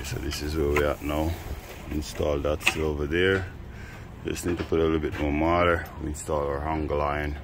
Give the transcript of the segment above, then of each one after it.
so this is where we're at now. Install that sill over there. Just need to put a little bit more mortar. We install our hanger line.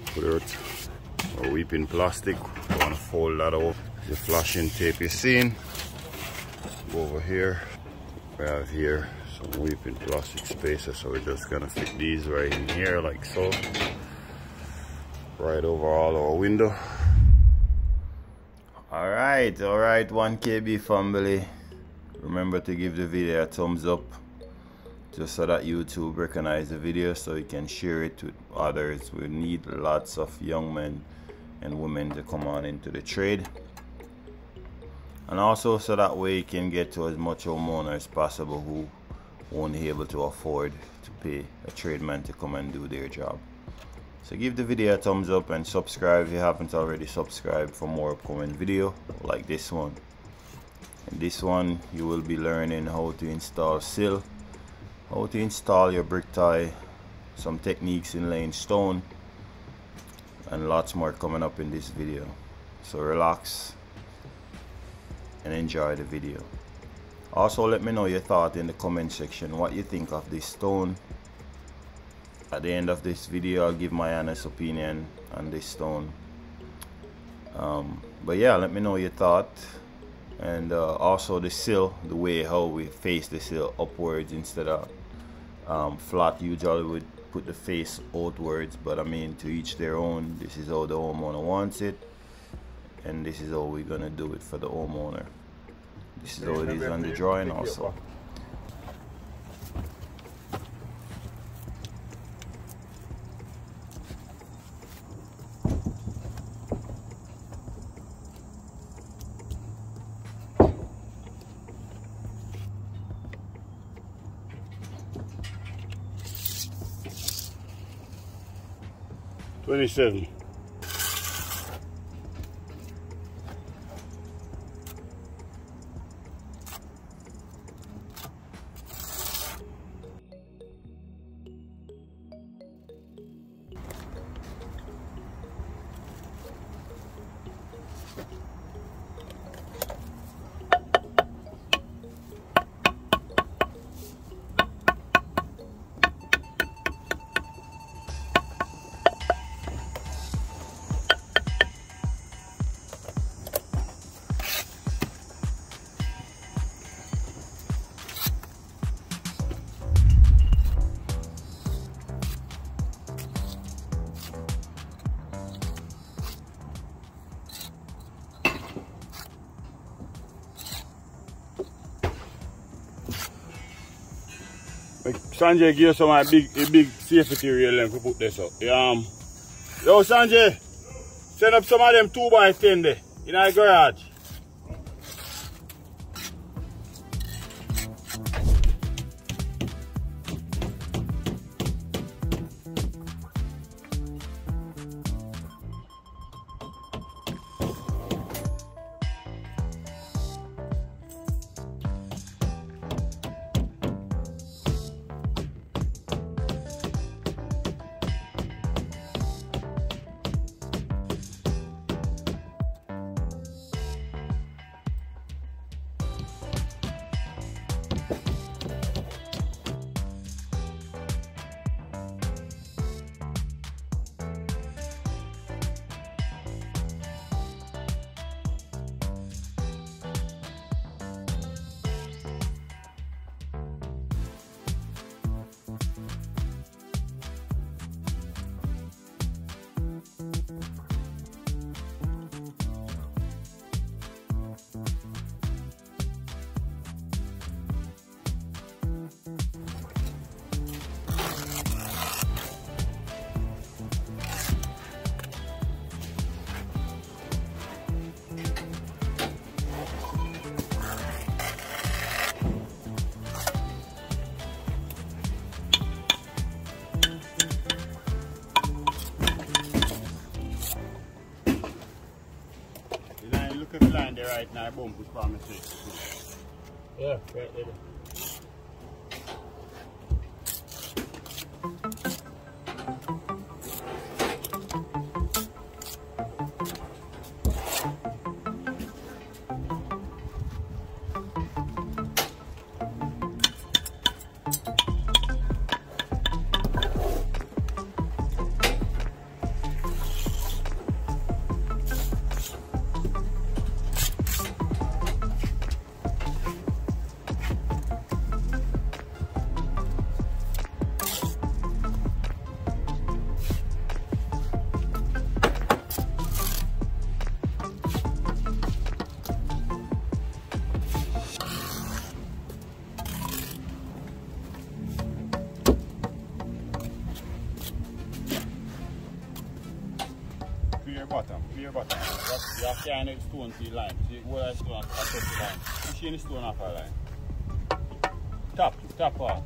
Put our weeping plastic. We want to fold that over. The flashing tape you're seeing. Go over here. We have here some weeping plastic spacers, so we're just gonna fit these right in here like so. Right over all our window. Alright, 1KB family. Remember to give the video a thumbs up, just so that YouTube recognize the video so you can share it with others. We need lots of young men and women to come on into the trade, and also so that way you can get to as much homeowners as possible who won't be able to afford to pay a tradesman to come and do their job. So give the video a thumbs up and subscribe if you haven't already subscribed for more upcoming video like this one. In this one you will be learning how to install sill, how to install your brick tie, some techniques in laying stone, and lots more coming up in this video. So relax and enjoy the video. Also let me know your thought in the comment section, what you think of this stone. At the end of this video I'll give my honest opinion on this stone. But yeah, let me know your thought. And also the sill, the way how we face the sill upwards instead of flat. Usually we put the face outwards, but I mean, to each their own. This is how the homeowner wants it, and this is how we're gonna do it for the homeowner. This is how it is on the drawing also. $27. Sanjay give you some a big safety rail and put this up. Yo Sanjay, send up some of them 2x10 there in our garage. Look at the line there right now, boom, push from the street. Yeah, right there. your bottom. You have to carry the stone to the line. See where the stone touch the line. Push in the stone off our line. Tap off.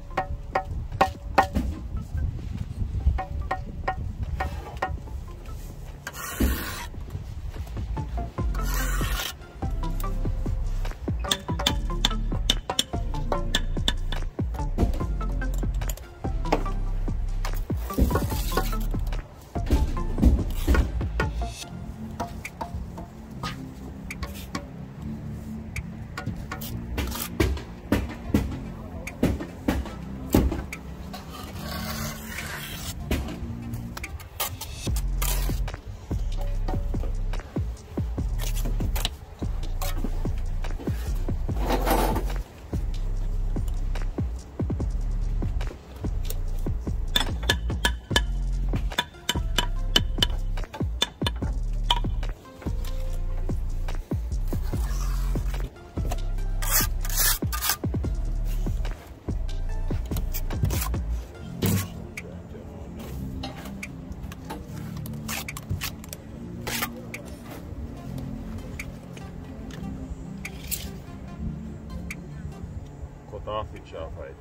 Off it sharp right.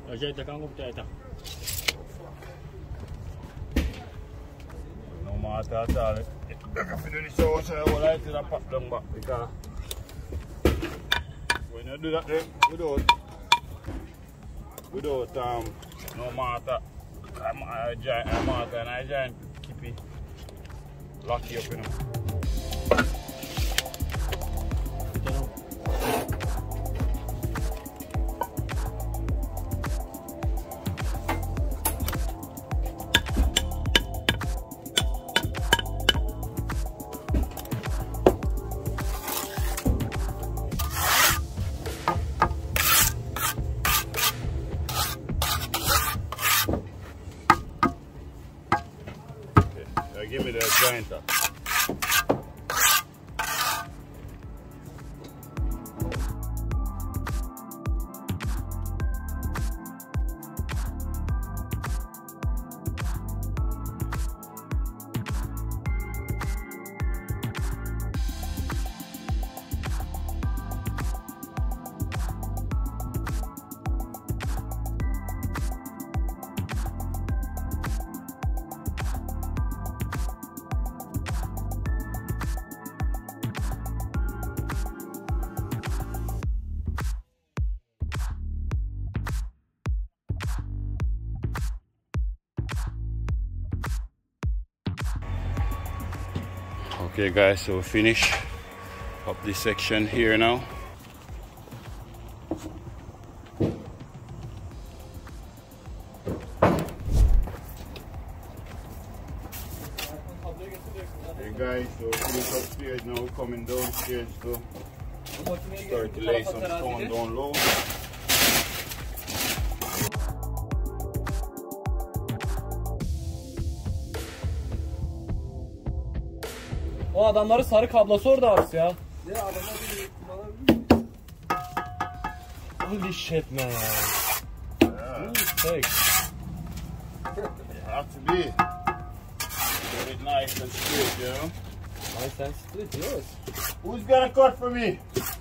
Ajeita kan go ajeita. No matter at all. If you do this out, I will like to pop down back because when you do that then without no matter I giant keep it lock you up, you know. Give me the jointer. Okay guys, so we finish up this section here now. Hey guys, so we finish upstairs now, we're coming downstairs to start to lay some stone down low. O adamları sarı kablosu orada abisi ya. Ya adamlar bir Holy shit man. Yeah. Thanks. It has to be. Get it nice and straight, you know. Nice and split, yes. Who's gonna cut for me?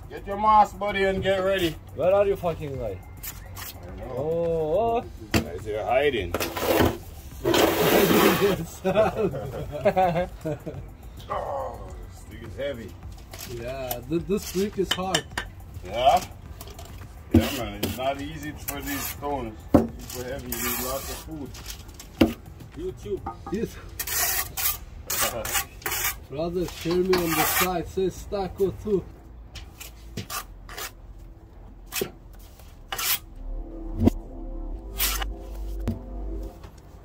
Get your mask buddy and get ready. Where are you fucking guy? I don't know. Oh. Guys, you're hiding. Oh, this thing is heavy. Yeah, this brick is hard. Yeah? Yeah, man. It's not easy for these stones. Super heavy. You need lots of food. YouTube. Yes. Brother, share me on the side. Says Taco too.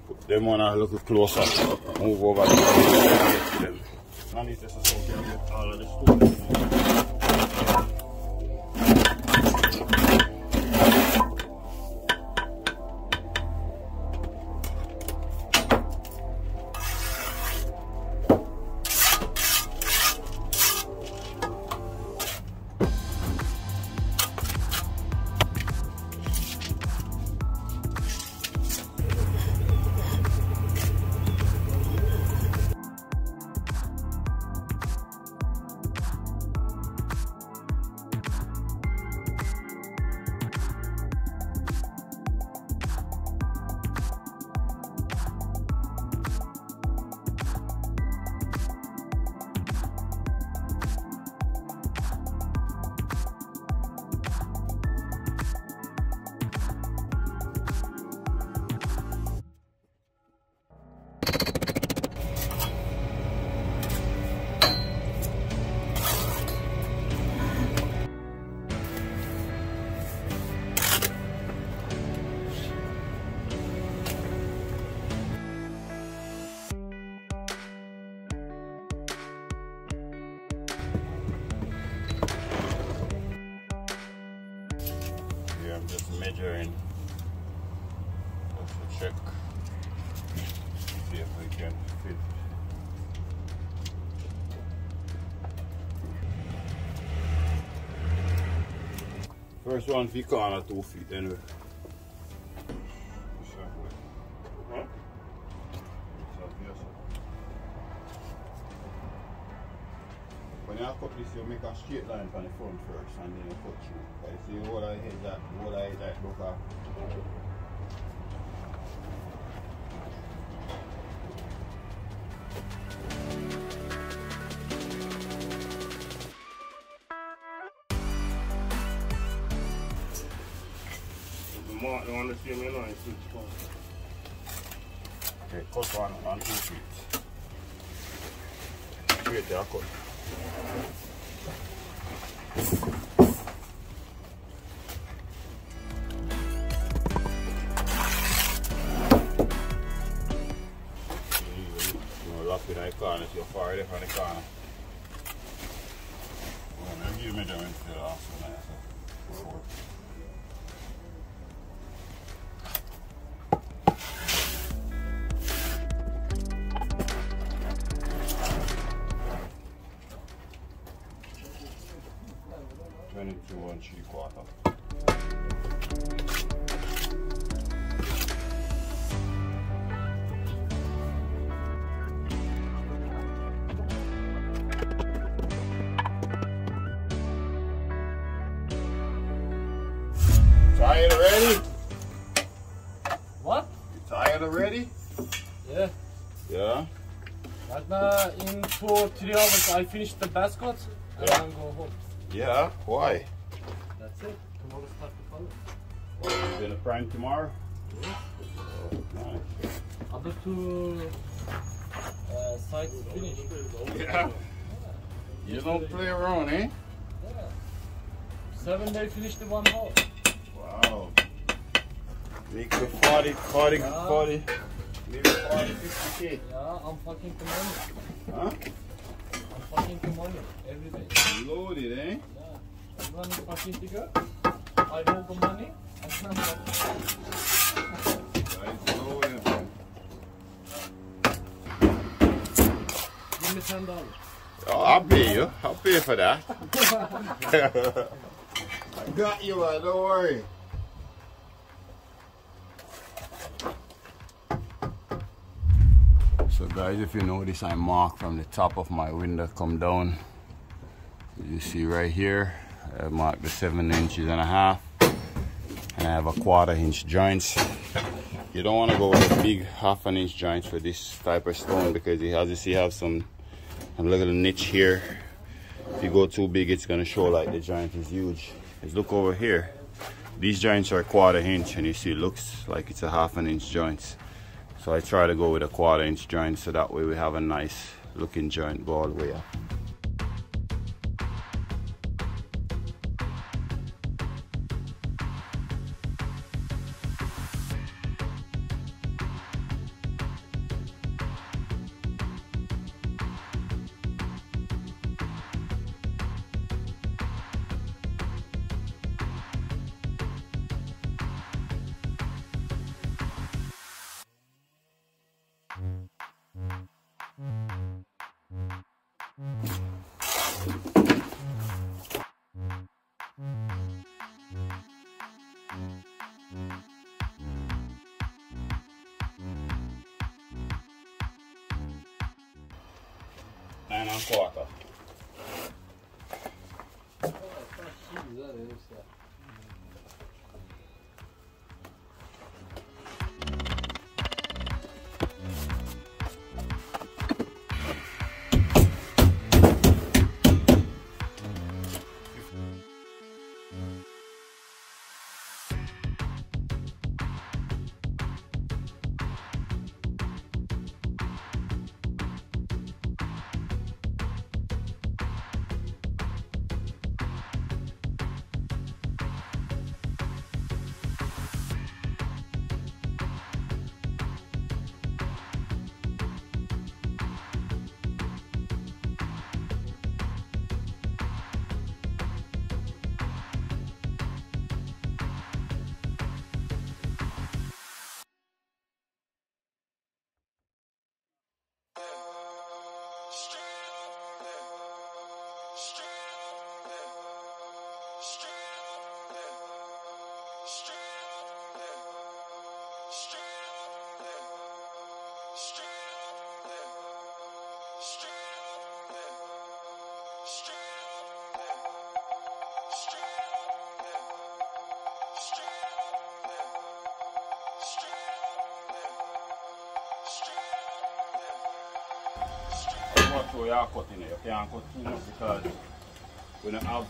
Put them on a little closer. Move over to them. I need this so we can get all of the stones. measuring just to check, see if we can fit. First one for corner 2 feet anyway. When you cut this, you make a straight line from the front first and then you cut through. But you see what I hit that look up. Mark the one to see me now in 6 points. Okay, cut one on 2 feet. Straight there, cut. Lock it in the corner, so you're far away from the corner. Well, I'll give you measurements for the last one. Before. Tired already? What? You tired already? Yeah. Yeah? Right now, in 2 or 3 hours, I finish the basket and Yeah. I'm go home. Yeah? Why? That's it. Tomorrow start the color. What, you gonna prime tomorrow? Yeah. Oh, nice. Other 2 sites finished. Yeah? You don't play around, eh? Yeah. 7 days finish the 1 house. Wow. Make the 40, maybe 40, 50K. Yeah, I'm fucking the money. Huh? I'm fucking the money every day. Loaded, eh? Yeah. Everyone is fucking together. I hold the money. And I'm fucking. Guys, loaded, man. Give me $10. Oh, I'll pay you. I'll pay for that. I got you, man. Don't worry. So guys, if you notice, I mark from the top of my window come down. You see right here, I marked the 7 inches and a half, and I have a 1/4 inch joints. You don't want to go with a big 1/2 inch joints for this type of stone because it has, you see, have some little niche here. If you go too big, it's gonna show like the joint is huge. Just look over here. These joints are 1/4 inch, and you see it looks like it's a 1/2 inch joints. So I try to go with a 1/4 inch joint so that way we have a nice looking joint go all the way up. Nine and a quarter. Watch where you are cutting it. You can't cut too much because we don't have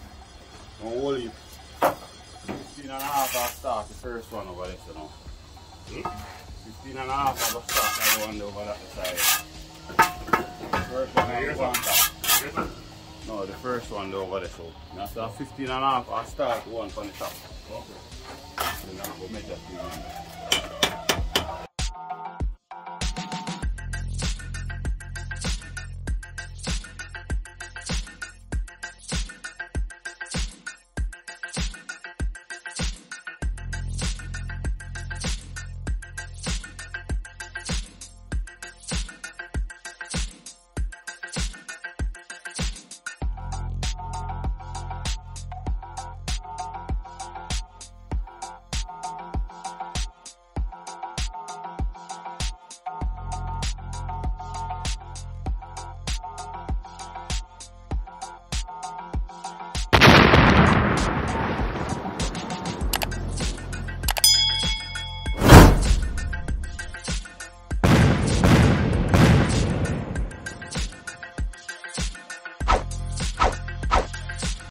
no whole heap. 15 and a half I'll start the first one over there, you know. 15 and a half I'll start that one over that side. First one I go on top. No, the first one over there, so after 15 and a half I'll start one from the top. Okay. Then I'll go make that thing.